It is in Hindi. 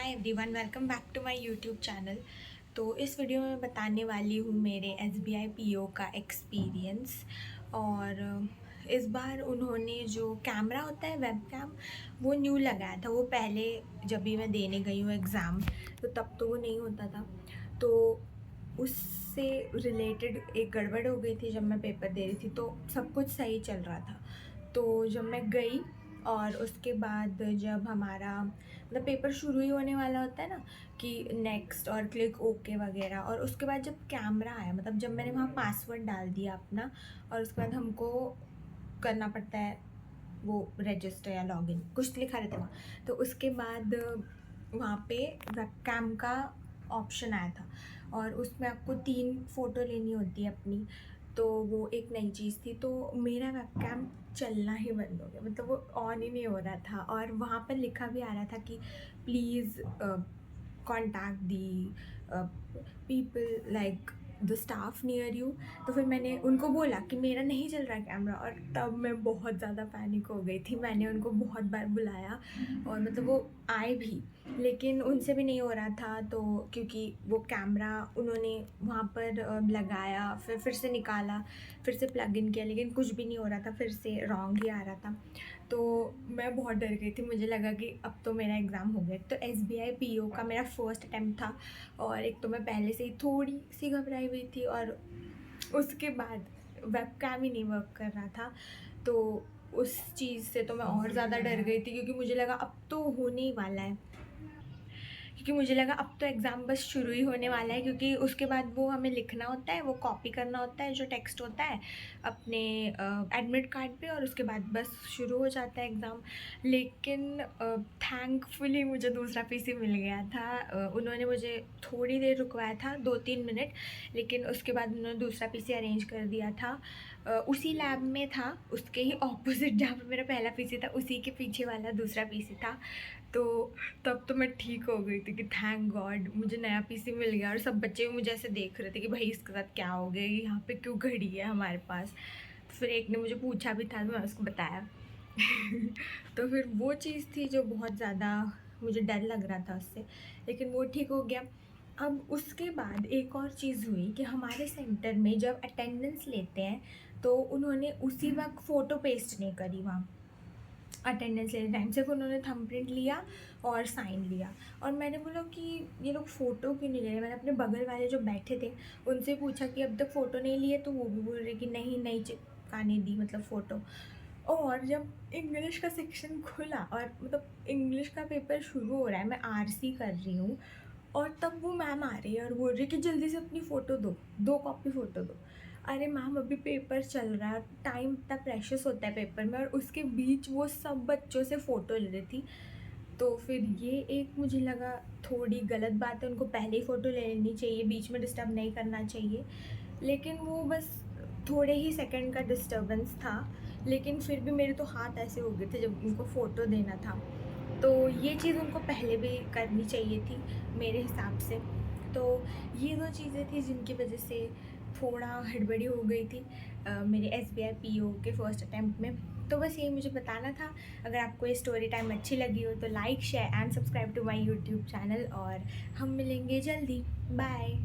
Hi everyone, welcome back to my YouTube channel. तो इस वीडियो में मैं बताने वाली हूँ मेरे एसबीआई पीओ का एक्सपीरियंस। और इस बार उन्होंने जो कैमरा होता है वेब कैम, वो न्यू लगाया था। वो पहले जब भी मैं देने गई हूँ एग्ज़ाम, तो तब तो वो नहीं होता था। तो उससे रिलेटेड एक गड़बड़ हो गई थी जब मैं पेपर दे रही थी। तो सब कुछ सही चल रहा था। तो जब मैं गई और उसके बाद जब हमारा मतलब पेपर शुरू ही होने वाला होता है ना, कि नेक्स्ट और क्लिक ओके वगैरह, और उसके बाद जब कैमरा आया, मतलब जब मैंने वहाँ पासवर्ड डाल दिया अपना, और उसके बाद हमको करना पड़ता है वो रजिस्टर या लॉगिन, कुछ लिखा रहता है वहाँ। तो उसके बाद वहाँ पे वेब कैम का ऑप्शन आया था, और उसमें आपको 3 फ़ोटो लेनी होती है अपनी। तो वो एक नई चीज़ थी। तो मेरा वेब कैम चलना ही बंद हो गया, मतलब वो ऑन ही नहीं हो रहा था। और वहाँ पर लिखा भी आ रहा था कि please contact the people like the staff near you. तो फिर मैंने उनको बोला कि मेरा नहीं चल रहा कैमरा, और तब मैं बहुत ज़्यादा पैनिक हो गई थी। मैंने उनको बहुत बार बुलाया, और मतलब वो आए भी, लेकिन उनसे भी नहीं हो रहा था। तो क्योंकि वो कैमरा उन्होंने वहाँ पर लगाया, फिर से निकाला, फिर से प्लग इन किया, लेकिन कुछ भी नहीं हो रहा था, फिर से रॉन्ग ही आ रहा था। तो मैं बहुत डर गई थी, मुझे लगा कि अब तो मेरा एग्ज़ाम हो गया। तो एसबीआई पीओ का मेरा फर्स्ट अटैम्प्ट था, और एक तो मैं पहले से ही थोड़ी सी घबराई हुई थी, और उसके बाद वेब कैम ही नहीं वर्क कर रहा था। तो उस चीज़ से तो मैं और ज़्यादा डर गई थी, क्योंकि मुझे लगा अब तो होने ही वाला है। क्योंकि मुझे लगा अब तो एग्ज़ाम बस शुरू ही होने वाला है, क्योंकि उसके बाद वो हमें लिखना होता है, वो कॉपी करना होता है जो टेक्स्ट होता है अपने एडमिट कार्ड पे, और उसके बाद बस शुरू हो जाता है एग्ज़ाम। लेकिन थैंकफुली मुझे दूसरा पीसी मिल गया था। उन्होंने मुझे थोड़ी देर रुकवाया था, 2-3 मिनट, लेकिन उसके बाद उन्होंने दूसरा पीसी अरेंज कर दिया था। उसी लैब में था, उसके ही ऑपोजिट जहाँ पे मेरा पहला पीसी था, उसी के पीछे वाला दूसरा पीसी था। तो तब तो मैं ठीक हो गई थी कि थैंक गॉड मुझे नया पीसी मिल गया। और सब बच्चे भी मुझे ऐसे देख रहे थे कि भाई इसके साथ क्या हो गया, ये यहाँ पे क्यों घड़ी है हमारे पास। फिर एक ने मुझे पूछा भी था, तो मैं उसको बताया। तो फिर वो चीज़ थी जो बहुत ज़्यादा मुझे डर लग रहा था उससे, लेकिन वो ठीक हो गया। अब उसके बाद एक और चीज़ हुई कि हमारे सेंटर में जब अटेंडेंस लेते हैं, तो उन्होंने उसी वक्त फ़ोटो पेस्ट नहीं करी वहाँ अटेंडेंस लेने टाइम। सिर्फ उन्होंने थंबप्रिंट लिया और साइन लिया। और मैंने बोला कि ये लोग फ़ोटो क्यों नहीं ले रहे। मैंने अपने बगल वाले जो बैठे थे उनसे पूछा कि अब तक फ़ोटो नहीं लिए, तो वो भी बोल रहे कि नहीं चिपकाने दी, मतलब फ़ोटो। और जब इंग्लिश का सेक्शन खुला, और मतलब इंग्लिश का पेपर शुरू हो रहा है, मैं आरसी कर रही हूँ, और तब वो मैम आ रही है और बोल रही है कि जल्दी से अपनी फ़ोटो दो, 2 कॉपी फ़ोटो दो। अरे मैम, अभी पेपर चल रहा है, टाइम इतना प्रेशियस होता है पेपर में, और उसके बीच वो सब बच्चों से फ़ोटो ले रही थी। तो फिर ये एक मुझे लगा थोड़ी गलत बात है, उनको पहले ही फ़ोटो ले लेनी चाहिए, बीच में डिस्टर्ब नहीं करना चाहिए। लेकिन वो बस थोड़े ही सेकंड का डिस्टर्बेंस था, लेकिन फिर भी मेरे तो हाथ ऐसे हो गए थे जब उनको फ़ोटो देना था। तो ये चीज़ उनको पहले भी करनी चाहिए थी मेरे हिसाब से। तो ये 2 चीज़ें थी जिनकी वजह से थोड़ा हड़बड़ी हो गई थी मेरे एसबीआई पीओ के फर्स्ट अटेम्प्ट में। तो बस यही मुझे बताना था। अगर आपको ये स्टोरी टाइम अच्छी लगी हो तो like, share and subscribe to my YouTube channel, और हम मिलेंगे जल्दी। बाय।